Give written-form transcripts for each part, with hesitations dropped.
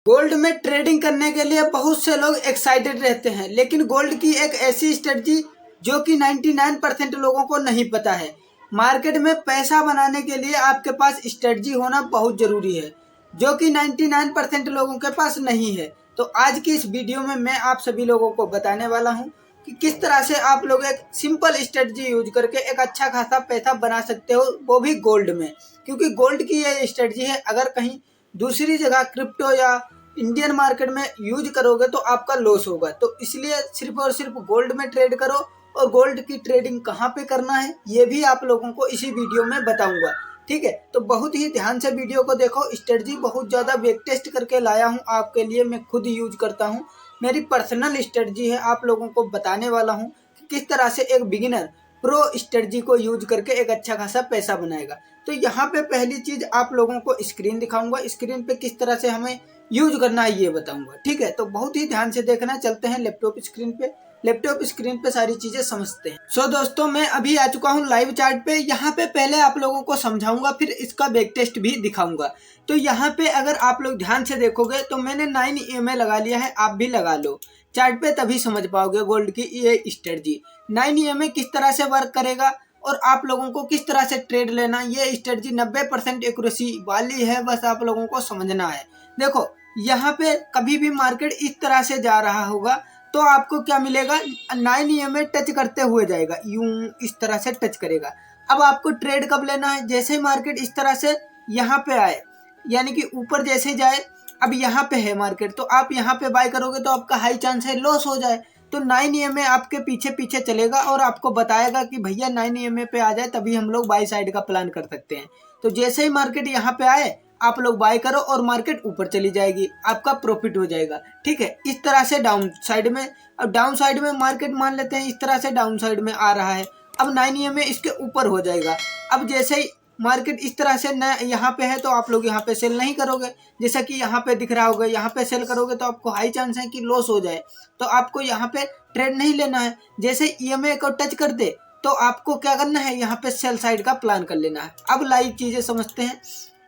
Gold में trading करने के लिए बहुत से लोग एक्साइटेड रहते हैं, लेकिन गोल्ड की एक ऐसी स्ट्रेटजी जो कि 99% लोगों को नहीं पता है। मार्केट में पैसा बनाने के लिए आपके पास स्ट्रेटजी होना बहुत ज़रूरी है, जो कि 99% लोगों के पास नहीं है। तो आज की इस वीडियो में मैं आप सभी लोगों को बताने वाला हूं कि किस तरह से आप लोग एक सिंपल स्ट्रेटजी यूज करके एक अच्छा खासा पैसा बना सकते हो, वो भी गोल्ड में। क्योंकि गोल्ड की ये स्ट्रेटजी है, अगर कहीं दूसरी जगह क्रिप्टो या इंडियन मार्केट में यूज करोगे तो आपका लॉस होगा। तो इसलिए सिर्फ और सिर्फ गोल्ड में ट्रेड करो, और गोल्ड की ट्रेडिंग कहाँ पे करना है ये भी आप लोगों को इसी वीडियो में बताऊंगा। ठीक है, तो बहुत ही ध्यान से वीडियो को देखो। स्ट्रेटजी बहुत ज़्यादा बैक टेस्ट करके लाया हूँ आपके लिए, मैं खुद यूज करता हूँ, मेरी पर्सनल स्ट्रेटजी है। आप लोगों को बताने वाला हूँ कि किस तरह से एक बिगिनर प्रो स्ट्रेटजी को यूज करके एक अच्छा खासा पैसा बनाएगा। तो यहाँ पे पहली चीज आप लोगों को स्क्रीन दिखाऊंगा, स्क्रीन पे किस तरह से हमें यूज करना है ये बताऊंगा। ठीक है, तो बहुत ही ध्यान से देखना। चलते हैं लैपटॉप स्क्रीन पे। लैपटॉप स्क्रीन पे सारी चीजें समझते हैं। सो दोस्तों, मैं अभी आ चुका हूँ लाइव चार्ट पे। यहाँ पे पहले आप लोगों को समझाऊंगा, फिर इसका बैक टेस्ट भी दिखाऊंगा। तो यहाँ पे अगर आप लोग ध्यान से देखोगे तो मैंने 9 EMA लगा लिया है, आप भी लगा लो चार्ट पे, तभी समझ पाओगे गोल्ड की ये स्ट्रेटजी। 9 EMA किस तरह से वर्क करेगा और आप लोगों को किस तरह से ट्रेड लेना, ये स्ट्रेटजी 90% एक्यूरेसी वाली है, बस आप लोगों को समझना है। देखो, यहाँ पे कभी भी मार्केट इस तरह से जा रहा होगा तो आपको क्या मिलेगा, 9 EMA टच करते हुए जाएगा, यूं इस तरह से टच करेगा। अब आपको ट्रेड कब लेना है, जैसे ही मार्केट इस तरह से यहाँ पे आए, यानी कि ऊपर जैसे जाए, अब यहाँ पे है मार्केट, तो आप यहाँ पे बाय करोगे तो आपका हाई चांस है लॉस हो जाए। तो 9 EMA आपके पीछे पीछे चलेगा और आपको बताएगा कि भैया 9 EMA पे आ जाए, तभी हम लोग बाई साइड का प्लान कर सकते हैं। तो जैसे ही मार्केट यहाँ पे आए आप लोग बाय करो और मार्केट ऊपर चली जाएगी, आपका प्रॉफिट हो जाएगा। ठीक है, इस तरह से डाउन साइड में, अब डाउन साइड में मार्केट मान लेते हैं इस तरह से डाउन साइड में आ रहा है, अब 9 EMA इसके ऊपर हो जाएगा। अब जैसे ही मार्केट इस तरह से न यहाँ पे है तो आप लोग यहाँ पे सेल नहीं करोगे, जैसा कि यहाँ पे दिख रहा होगा, यहाँ पे सेल करोगे तो आपको हाई चांस है कि लॉस हो जाए। तो आपको यहाँ पे ट्रेड नहीं लेना है। जैसे EMA को टच कर दे तो आपको क्या करना है, यहाँ पे सेल साइड का प्लान कर लेना है। अब लाइव चीजें समझते हैं।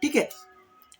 ठीक है,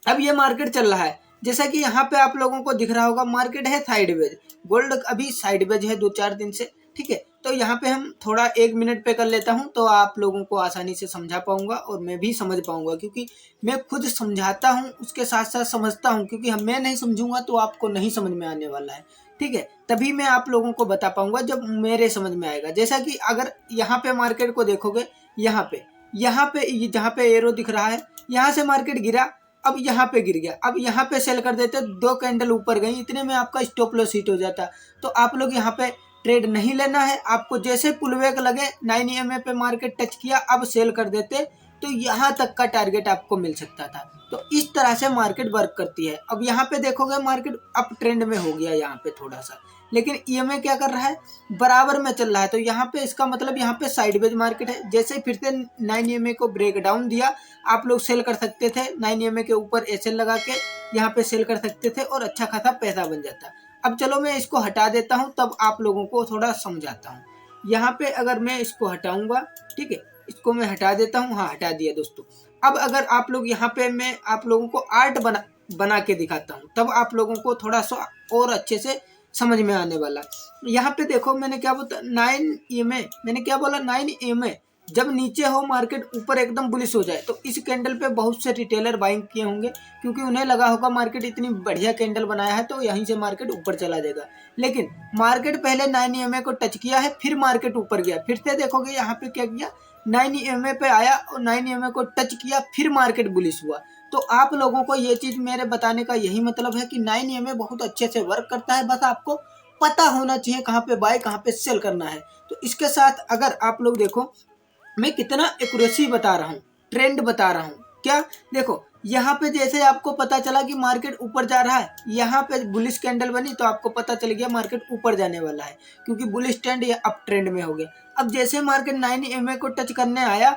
अब ये मार्केट चल रहा है, जैसा कि यहाँ पे आप लोगों को दिख रहा होगा, मार्केट है साइडवेज, गोल्ड अभी साइडवेज है 2-4 दिन से। ठीक है, तो यहाँ पे हम थोड़ा 1 मिनट पे कर लेता हूँ तो आप लोगों को आसानी से समझा पाऊंगा और मैं भी समझ पाऊंगा, क्योंकि मैं खुद समझाता हूँ उसके साथ साथ समझता हूँ, क्योंकि हम मैं नहीं समझूंगा तो आपको नहीं समझ में आने वाला है। ठीक है, तभी मैं आप लोगों को बता पाऊंगा जब मेरे समझ में आएगा। जैसा कि अगर यहाँ पे मार्केट को देखोगे, यहाँ पे जहाँ पे एरो दिख रहा है, यहाँ से मार्केट गिरा, अब यहाँ पे गिर गया, अब यहाँ पे सेल कर देते, 2 कैंडल ऊपर गई, इतने में आपका स्टॉप लॉस हिट हो जाता। तो आप लोग यहाँ पे ट्रेड नहीं लेना है। आपको जैसे पुलबैक लगे, 9 EMA पे मार्केट टच किया, अब सेल कर देते तो यहाँ तक का टारगेट आपको मिल सकता था। तो इस तरह से मार्केट वर्क करती है। अब यहाँ पे देखोगे मार्केट अप ट्रेंड में हो गया यहाँ पे थोड़ा सा, लेकिन EMA क्या कर रहा है, बराबर में चल रहा है। तो यहाँ पे इसका मतलब यहाँ पे साइडवेज मार्केट है। जैसे फिर से 9 EMA को ब्रेक डाउन दिया, आप लोग सेल कर सकते थे, 9 EMA के ऊपर SL लगा के यहाँ पे सेल कर सकते थे और अच्छा खासा पैसा बन जाता। अब चलो मैं इसको हटा देता हूँ, तब आप लोगों को थोड़ा समझाता हूँ। यहाँ पे अगर मैं इसको हटाऊंगा, ठीक है, इसको मैं हटा देता हूँ, हाँ हटा दिया दोस्तों। अब अगर आप लोग यहाँ पे मैं आप लोगों को आर्ट बना के दिखाता हूँ, तब आप लोगों को थोड़ा सा और अच्छे से समझ में आने वाला। यहाँ पे देखो मैंने क्या बोला, 9 EMA, मैंने क्या बोला, 9 EMA जब नीचे हो, मार्केट ऊपर एकदम बुलिश हो जाए, तो इस कैंडल पे बहुत से रिटेलर बाइंग किए होंगे, क्योंकि उन्हें लगा होगा मार्केट इतनी बढ़िया कैंडल बनाया है तो यहीं से मार्केट ऊपर चला जाएगा। लेकिन मार्केट पहले 9 EMA को टच किया है, फिर मार्केट ऊपर गया। फिर से देखोगे यहाँ पे क्या किया, 9 EMA पे आया और 9 EMA को टच किया, फिर मार्केट बुलिश हुआ। तो आप लोगों को ये चीज मेरे बताने का यही मतलब है कि 9 EMA बहुत अच्छे से वर्क करता है, बस आपको पता होना चाहिए कहाँ पे बाय कहाँ पे सेल करना है। तो इसके साथ अगर आप लोग देखो मैं कितना एक्यूरेसी बता रहा हूँ, ट्रेंड बता रहा हूँ। क्या देखो, यहाँ पे जैसे आपको पता चला कि मार्केट ऊपर जा रहा है, यहाँ पे बुलिश कैंडल बनी तो आपको पता चल गया मार्केट ऊपर जाने वाला है, क्योंकि बुलिश ट्रेंड या अप ट्रेंड में हो गया। अब जैसे मार्केट 9 EMA को टच करने आया,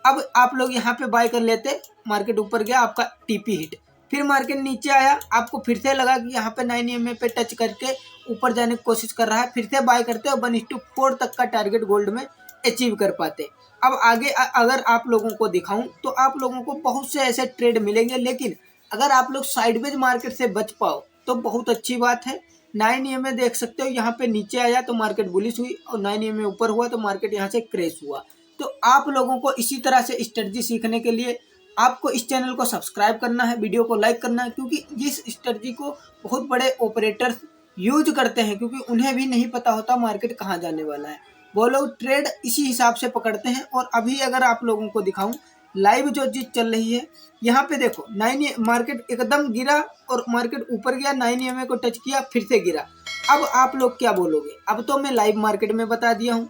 अब आप लोग यहाँ पे बाय कर लेते, मार्केट ऊपर गया, आपका TP हिट। फिर मार्केट नीचे आया, आपको फिर से लगा कि यहाँ पे 9 EMA पे टच करके ऊपर जाने की कोशिश कर रहा है, फिर से बाय करते और 1:4 तक का टारगेट गोल्ड में अचीव कर पाते। अब आगे अगर आप लोगों को दिखाऊं तो आप लोगों को बहुत से ऐसे ट्रेड मिलेंगे, लेकिन अगर आप लोग साइडवेज मार्केट से बच पाओ तो बहुत अच्छी बात है। 9 EMA देख सकते हो, यहाँ पे नीचे आया तो मार्केट बुलिश हुई और 9 EMA ऊपर हुआ तो मार्केट यहाँ से क्रैश हुआ। तो आप लोगों को इसी तरह से स्ट्रेटजी सीखने के लिए आपको इस चैनल को सब्सक्राइब करना है, वीडियो को लाइक करना है, क्योंकि इस स्ट्रेटजी को बहुत बड़े ऑपरेटर्स यूज करते हैं, क्योंकि उन्हें भी नहीं पता होता मार्केट कहाँ जाने वाला है। वो लोग ट्रेड इसी हिसाब से पकड़ते हैं। और अभी अगर आप लोगों को दिखाऊं लाइव जो चीज चल रही है, यहाँ पे देखो 9 मार्केट एकदम गिरा और मार्केट ऊपर गया, 9 EMA को टच किया, फिर से गिरा। अब आप लोग क्या बोलोगे? अब तो मैं लाइव मार्केट में बता दिया हूँ।